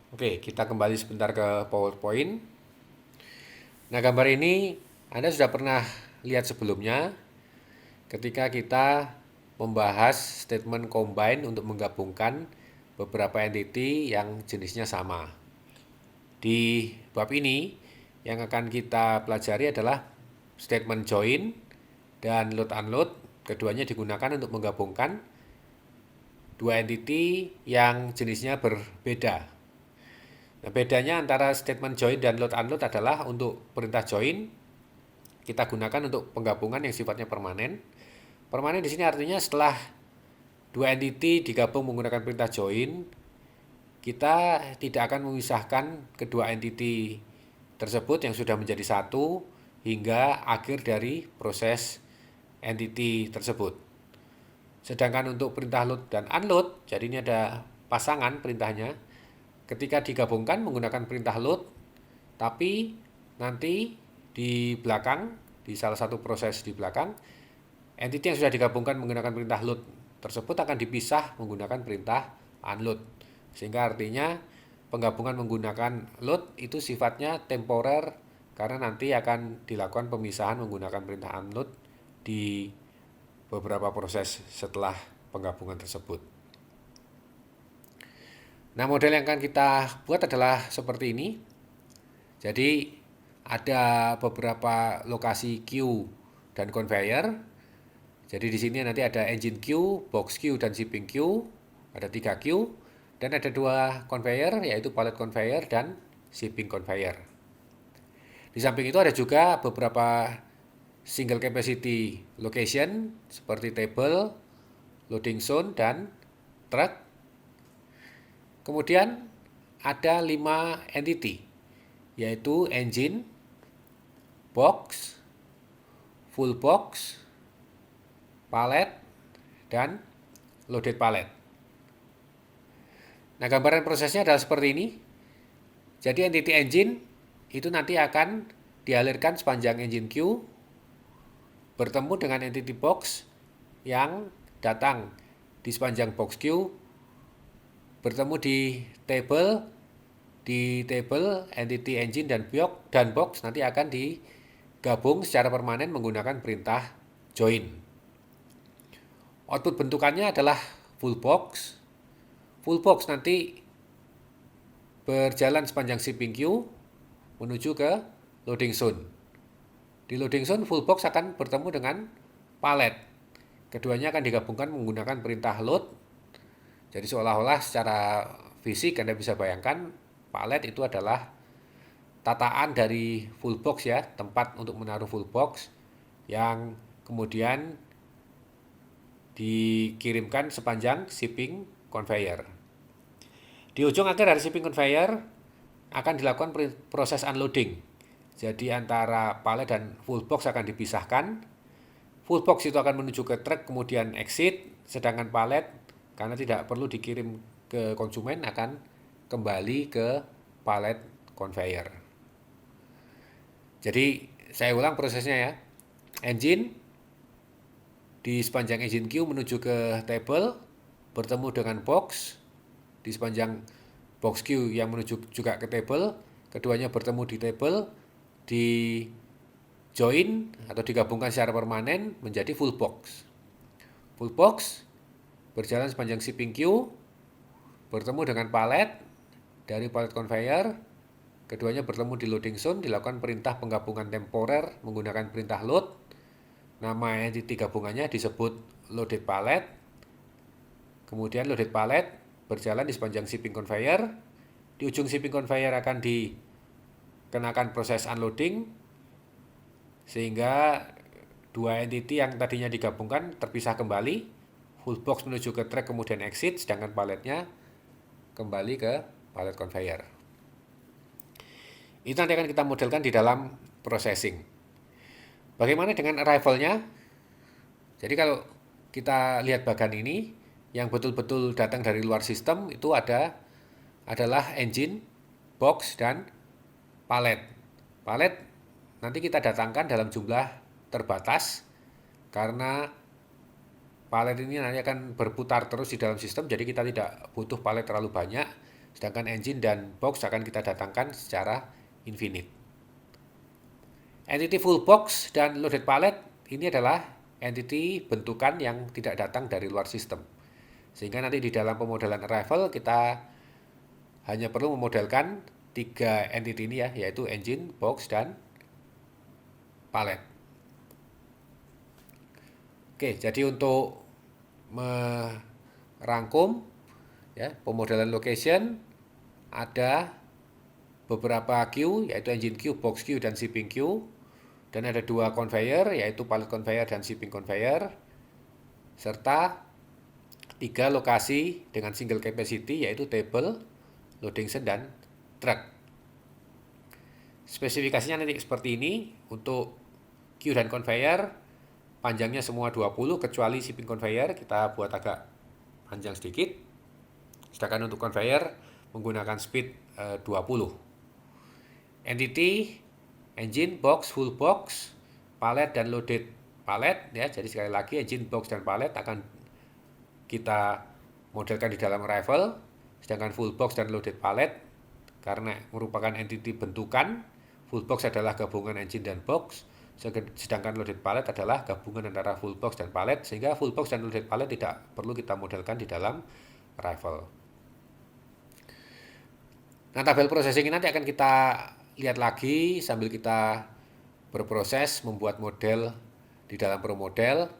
Oke, kita kembali sebentar ke PowerPoint. Nah, gambar ini Anda sudah pernah lihat sebelumnya ketika kita membahas statement combine untuk menggabungkan beberapa entity yang jenisnya sama. Di bab ini yang akan kita pelajari adalah statement join dan load unload. Keduanya digunakan untuk menggabungkan dua entity yang jenisnya berbeda. Nah, bedanya antara statement join dan load unload adalah untuk perintah join kita gunakan untuk penggabungan yang sifatnya permanen. Permanen di sini artinya setelah dua entity digabung menggunakan perintah join, kita tidak akan memisahkan kedua entity tersebut yang sudah menjadi satu hingga akhir dari proses entity tersebut. Sedangkan untuk perintah load dan unload, jadi ini ada pasangan perintahnya. Ketika digabungkan menggunakan perintah load, tapi nanti di belakang, di salah satu proses di belakang, entity yang sudah digabungkan menggunakan perintah load tersebut akan dipisah menggunakan perintah unload. Sehingga artinya penggabungan menggunakan load itu sifatnya temporer karena nanti akan dilakukan pemisahan menggunakan perintah unload di beberapa proses setelah penggabungan tersebut. Nah, model yang akan kita buat adalah seperti ini. Jadi ada beberapa lokasi queue dan conveyor. Jadi di sini nanti ada engine queue, box queue, dan shipping queue. Ada 3 queue. Dan ada 2 conveyor, yaitu pallet conveyor dan shipping conveyor. Di samping itu ada juga beberapa single capacity location seperti table, loading zone, dan truck. Kemudian ada 5 entity, yaitu engine, box, full box, pallet, dan loaded pallet. Nah, gambaran prosesnya adalah seperti ini. Jadi entity engine itu nanti akan dialirkan sepanjang engine queue bertemu dengan entity box yang datang di sepanjang box queue bertemu di table entity engine dan box nanti akan digabung secara permanen menggunakan perintah join. Output bentukannya adalah full box. Full box nanti berjalan sepanjang shipping queue menuju ke loading zone. Di loading zone full box akan bertemu dengan pallet. Keduanya akan digabungkan menggunakan perintah load. Jadi seolah-olah secara fisik Anda bisa bayangkan pallet itu adalah tataan dari full box ya, tempat untuk menaruh full box yang kemudian dikirimkan sepanjang shipping conveyor. Di ujung akhir dari shipping conveyor akan dilakukan proses unloading. Jadi antara pallet dan full box akan dipisahkan. Full box itu akan menuju ke truk kemudian exit, sedangkan pallet karena tidak perlu dikirim ke konsumen akan kembali ke pallet conveyor. Jadi saya ulang prosesnya ya. Engine di sepanjang engine queue menuju ke table bertemu dengan box di sepanjang box queue yang menuju juga ke table, keduanya bertemu di table, di join atau digabungkan secara permanen menjadi full box. Full box berjalan sepanjang shipping queue, bertemu dengan pallet dari pallet conveyor, keduanya bertemu di loading zone, dilakukan perintah penggabungan temporer menggunakan perintah load. Nama entity gabungannya disebut loaded pallet. Kemudian loaded pallet berjalan di sepanjang shipping conveyor. Di ujung shipping conveyor akan dikenakan proses unloading sehingga dua entity yang tadinya digabungkan terpisah kembali. Full box menuju ke track kemudian exit, sedangkan palletnya kembali ke pallet conveyor. Itu nanti akan kita modelkan di dalam processing. Bagaimana dengan arrival-nya? Jadi kalau kita lihat bagan ini, yang betul-betul datang dari luar sistem itu adalah engine, box, dan pallet. Pallet nanti kita datangkan dalam jumlah terbatas karena pallet ini nanti akan berputar terus di dalam sistem, jadi kita tidak butuh pallet terlalu banyak. Sedangkan engine dan box akan kita datangkan secara infinite. Entity full box dan loaded pallet ini adalah entity bentukan yang tidak datang dari luar sistem. Sehingga nanti di dalam pemodelan arrival kita hanya perlu memodelkan 3 entity ini ya, yaitu engine, box, dan pallet. Oke, jadi untuk merangkum ya, pemodelan location ada beberapa queue, yaitu engine queue, box queue, dan shipping queue. Dan ada 2 conveyor, yaitu pallet conveyor dan shipping conveyor. Serta 3 lokasi dengan single capacity, yaitu table, loading zone, dan truck. Spesifikasinya nanti seperti ini. Untuk queue dan conveyor, panjangnya semua 20, kecuali shipping conveyor, kita buat agak panjang sedikit. Sedangkan untuk conveyor, menggunakan speed 20. Entity, engine, box, full box, pallet, dan loaded pallet ya. Jadi sekali lagi engine, box, dan pallet akan kita modelkan di dalam arrival. Sedangkan full box dan loaded pallet karena merupakan entity bentukan, full box adalah gabungan engine dan box, sedangkan loaded pallet adalah gabungan antara full box dan pallet, sehingga full box dan loaded pallet tidak perlu kita modelkan di dalam arrival. Nah, tabel processing ini nanti akan kita lihat lagi sambil kita berproses membuat model di dalam ProModel.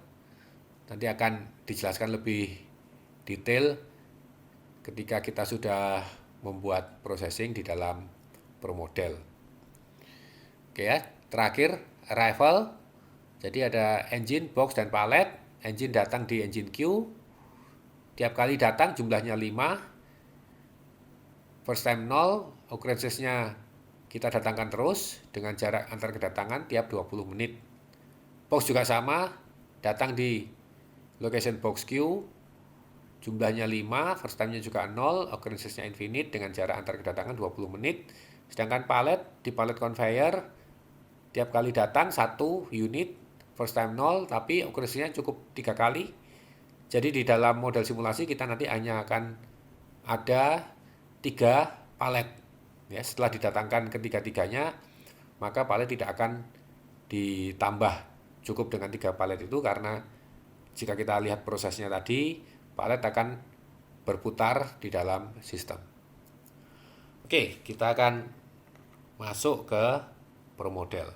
Nanti akan dijelaskan lebih detail ketika kita sudah membuat processing di dalam ProModel. Oke ya, terakhir arrival. Jadi ada engine, box, dan pallet. Engine datang di engine queue. Tiap kali datang jumlahnya 5. First time 0, occurrences-nya kita datangkan terus dengan jarak antar kedatangan tiap 20 menit. Box juga sama, datang di location box queue, jumlahnya 5, first time-nya juga 0, occurrences-nya infinite dengan jarak antar kedatangan 20 menit. Sedangkan pallet, di pallet conveyor, tiap kali datang 1 unit, first time 0, tapi occurrence-nya cukup 3 kali. Jadi di dalam model simulasi kita nanti hanya akan ada 3 pallet. Ya, setelah didatangkan ketiga-tiganya, maka pallet tidak akan ditambah cukup dengan 3 pallet itu, karena jika kita lihat prosesnya tadi, pallet akan berputar di dalam sistem. Oke, kita akan masuk ke ProModel.